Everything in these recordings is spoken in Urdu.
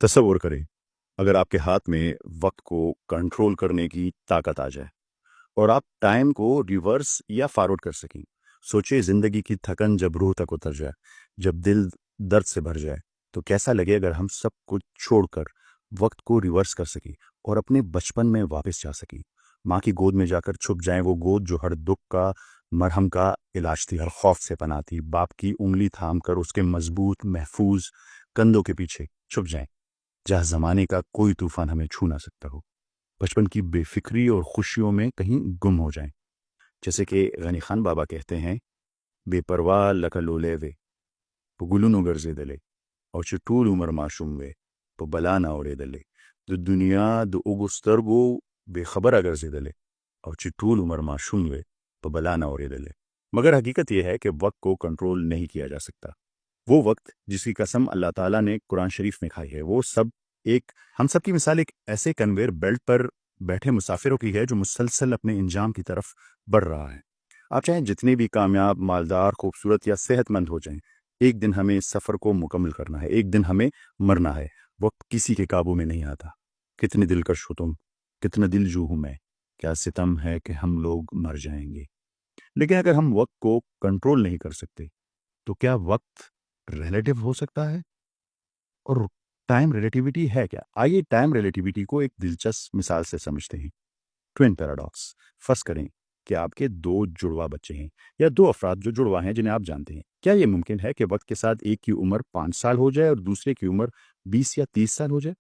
تصور کریں اگر آپ کے ہاتھ میں وقت کو کنٹرول کرنے کی طاقت آ جائے اور آپ ٹائم کو ریورس یا فارورڈ کر سکیں۔ سوچے زندگی کی تھکن جب روح تک اتر جائے، جب دل درد سے بھر جائے، تو کیسا لگے اگر ہم سب کچھ چھوڑ کر وقت کو ریورس کر سکیں اور اپنے بچپن میں واپس جا سکیں۔ ماں کی گود میں جا کر چھپ جائیں، وہ گود جو ہر دکھ کا مرہم کا علاج تھی، ہر خوف سے پناہ تھی۔ باپ کی انگلی تھام کر اس کے مضبوط محفوظ کندھوں کے پیچھے چھپ جائیں، جہاں زمانے کا کوئی طوفان ہمیں چھو نہ سکتا ہو۔ بچپن کی بے فکری اور خوشیوں میں کہیں گم ہو جائیں، جیسے کہ غنی خان بابا کہتے ہیں، بے پرواہ لکلولے وے پگلونو گرزے دلے اور چٹول عمر معشوم وے پو بلا نہ اوڑے دلے دو دنیا دو اوگسترگو بے خبر اگر سے دلے اور چٹول عمر معشوم وے پو بلا نہ اوڑے دلے۔ مگر حقیقت یہ ہے کہ وقت کو کنٹرول نہیں کیا جا سکتا۔ وہ وقت جس کی قسم اللہ تعالیٰ نے قرآن شریف میں کھائی ہے، وہ سب ہم سب کی مثال ایک ایسے کنویئر بیلٹ پر بیٹھے مسافروں کی ہے جو مسلسل اپنے انجام کی طرف بڑھ رہا ہے۔ آپ چاہیں جتنے بھی کامیاب، مالدار، خوبصورت یا صحت مند ہو جائیں، ایک دن ہمیں سفر کو مکمل کرنا ہے، ایک دن ہمیں مرنا ہے۔ وقت کسی کے قابو میں نہیں آتا۔ کتنے دلکش ہو تم، کتنا دل جو ہوں میں، کیا ستم ہے کہ ہم لوگ مر جائیں گے۔ لیکن اگر ہم وقت کو کنٹرول نہیں کر سکتے تو کیا وقت ریلیٹیو ہو سکتا ہے؟ اور ٹائم ریلیٹیوٹی ہے کیا؟ آئیے ٹائم ریلیٹیوٹی کو ایک دلچسپ مثال سے سمجھتے ہیں۔ Twin paradox. فرض کریں کہ آپ کے دو جڑواں بچے ہیں یا دو افراد جو جڑواں ہیں جنہیں آپ جانتے ہیں۔ کیا یہ ممکن ہے کہ وقت کے ساتھ ایک کی عمر 5 سال ہو جائے اور دوسرے کی عمر 20 یا 30 سال ہو جائے؟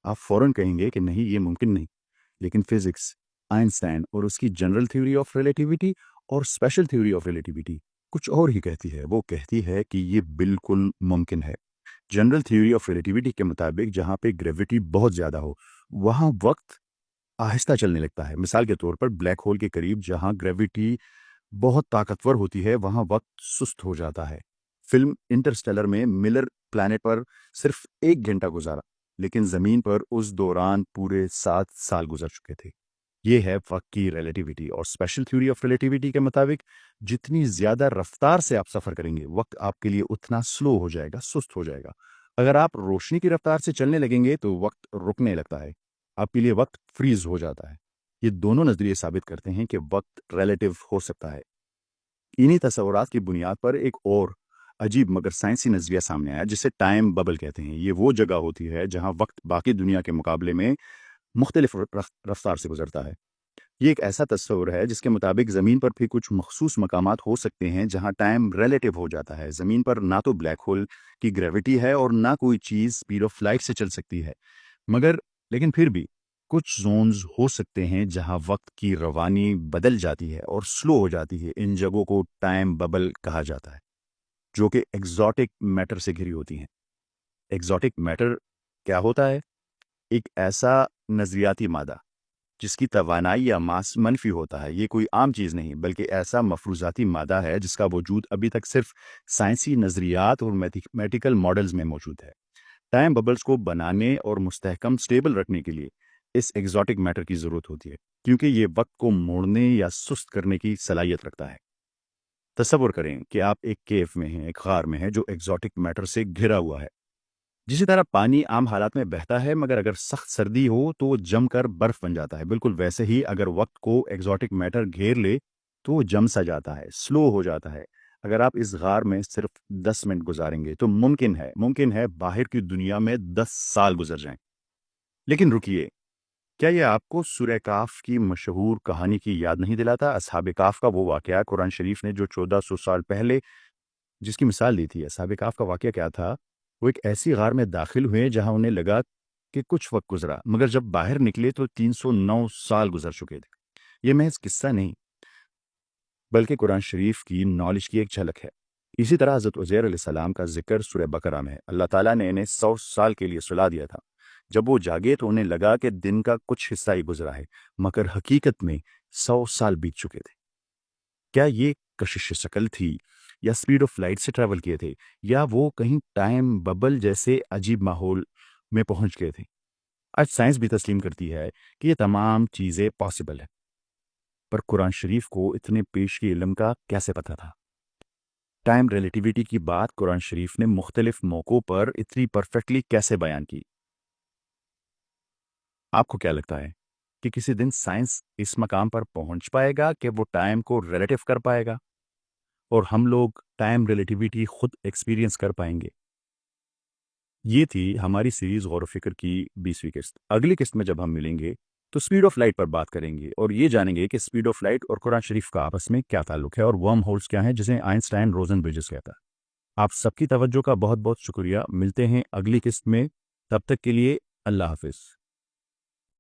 آپ فوراً کہیں گے کہ نہیں، یہ ممکن نہیں۔ لیکن فزکس، آئنسٹائن اور اس کی جنرل تھیوری آف ریلیٹیوٹی اور اسپیشل تھیوری آف ریلیٹیوٹی کچھ اور ہی کہتی ہے۔ وہ کہتی ہے کہ یہ بالکل ممکن ہے۔ جنرل تھیوری آف ریلیٹیوٹی کے مطابق جہاں پہ گریویٹی بہت زیادہ ہو وہاں وقت آہستہ چلنے لگتا ہے۔ مثال کے طور پر بلیک ہول کے قریب جہاں گریویٹی بہت طاقتور ہوتی ہے وہاں وقت سست ہو جاتا ہے۔ فلم انٹرسٹیلر میں ملر پلانٹ پر صرف 1 گھنٹہ گزارا، لیکن زمین پر اس دوران پورے 7 سال گزر چکے تھے۔ یہ ہے وقت کی ریلیٹیوٹی۔ اور اسپیشل تھیوری آف ریلیٹیوٹی کے مطابق جتنی زیادہ رفتار سے آپ سفر کریں گے وقت آپ کے لیے اتنا سلو ہو جائے گا، سست ہو جائے گا۔ اگر آپ روشنی کی رفتار سے چلنے لگیں گے تو وقت رکنے لگتا ہے، آپ کے لیے وقت فریز ہو جاتا ہے۔ یہ دونوں نظریے ثابت کرتے ہیں کہ وقت ریلیٹیو ہو سکتا ہے۔ انہی تصورات کی بنیاد پر ایک اور عجیب مگر سائنسی نظریہ سامنے آیا جسے ٹائم ببل کہتے ہیں۔ یہ وہ جگہ ہوتی ہے جہاں وقت باقی دنیا کے مقابلے میں مختلف رفتار سے گزرتا ہے۔ یہ ایک ایسا تصور ہے جس کے مطابق زمین پر بھی کچھ مخصوص مقامات ہو سکتے ہیں جہاں ٹائم ریلیٹیو ہو جاتا ہے۔ زمین پر نہ تو بلیک ہول کی گریویٹی ہے اور نہ کوئی چیز اسپیڈ آف لائٹ سے چل سکتی ہے، لیکن پھر بھی کچھ زونز ہو سکتے ہیں جہاں وقت کی روانی بدل جاتی ہے اور سلو ہو جاتی ہے۔ ان جگہوں کو ٹائم ببل کہا جاتا ہے، جو کہ ایگزاٹک میٹر سے گھری ہوتی ہیں۔ ایگزاٹک میٹر کیا ہوتا ہے؟ ایک ایسا نظریاتی مادہ جس کی توانائی یا ماس منفی ہوتا ہے۔ یہ کوئی عام چیز نہیں بلکہ ایسا مفروضاتی مادہ ہے جس کا وجود ابھی تک صرف سائنسی نظریات اور میتھمیٹیکل ماڈلز میں موجود ہے۔ ٹائم ببلز کو بنانے اور مستحکم سٹیبل رکھنے کے لیے اس ایگزاٹک میٹر کی ضرورت ہوتی ہے، کیونکہ یہ وقت کو موڑنے یا سست کرنے کی صلاحیت رکھتا ہے۔ تصور کریں کہ آپ ایک کیف میں ہیں، ایک غار میں ہیں جو ایگزاٹک میٹر سے گھرا ہوا ہے۔ جسی طرح پانی عام حالات میں بہتا ہے مگر اگر سخت سردی ہو تو وہ جم کر برف بن جاتا ہے، بالکل ویسے ہی اگر وقت کو ایگزاٹک میٹر گھیر لے تو وہ جم سا جاتا ہے، سلو ہو جاتا ہے۔ اگر آپ اس غار میں صرف 10 منٹ گزاریں گے تو ممکن ہے باہر کی دنیا میں 10 سال گزر جائیں۔ لیکن رکیے، کیا یہ آپ کو سورہ کہف کی مشہور کہانی کی یاد نہیں دلاتا؟ اصحاب کہف کا وہ واقعہ قرآن شریف نے جو 1400 سال پہلے جس کی مثال دی تھی۔ اصحاب کہف کا واقعہ کیا تھا؟ وہ ایک ایسی غار میں داخل ہوئے جہاں انہیں لگا کہ کچھ وقت گزرا، مگر جب باہر نکلے تو 309 سال گزر چکے تھے۔ یہ محض قصہ نہیں بلکہ قرآن شریف کی نالج کی ایک جھلک ہے۔ اسی طرح حضرت عزیر علیہ السلام کا ذکر سورہ بقرہ میں ہے۔ اللہ تعالیٰ نے انہیں 100 سال کے لیے سلا دیا تھا۔ جب وہ جاگے تو انہیں لگا کہ دن کا کچھ حصہ ہی گزرا ہے، مگر حقیقت میں 100 سال بیت چکے تھے۔ کیا یہ کشش شکل تھی یا سپیڈ آف لائٹ سے ٹریول کیے تھے، یا وہ کہیں ٹائم ببل جیسے عجیب ماحول میں پہنچ گئے تھے؟ آج سائنس بھی تسلیم کرتی ہے کہ یہ تمام چیزیں پاسبل ہیں، پر قرآن شریف کو اتنے پیشگی علم کا کیسے پتہ تھا؟ ٹائم ریلیٹیوٹی کی بات قرآن شریف نے مختلف موقعوں پر اتنی پرفیکٹلی کیسے بیان کی؟ آپ کو کیا لگتا ہے کہ کسی دن سائنس اس مقام پر پہنچ پائے گا کہ وہ ٹائم کو ریلیٹو کر پائے گا اور ہم لوگ ٹائم ریلیٹیوٹی خود ایکسپیرینس کر پائیں گے؟ یہ تھی ہماری سیریز غور و فکر کی 20ویں قسط۔ اگلی قسط میں جب ہم ملیں گے تو اسپیڈ آف لائٹ پر بات کریں گے اور یہ جانیں گے کہ اسپیڈ آف لائٹ اور قرآن شریف کا آپس میں کیا تعلق ہے اور ورم ہولز کیا ہیں جسے آئنسٹائن روزن برجز کہتا ہے۔ آپ سب کی توجہ کا بہت بہت شکریہ، ملتے ہیں اگلی قسط میں، تب تک کے لیے اللہ حافظ۔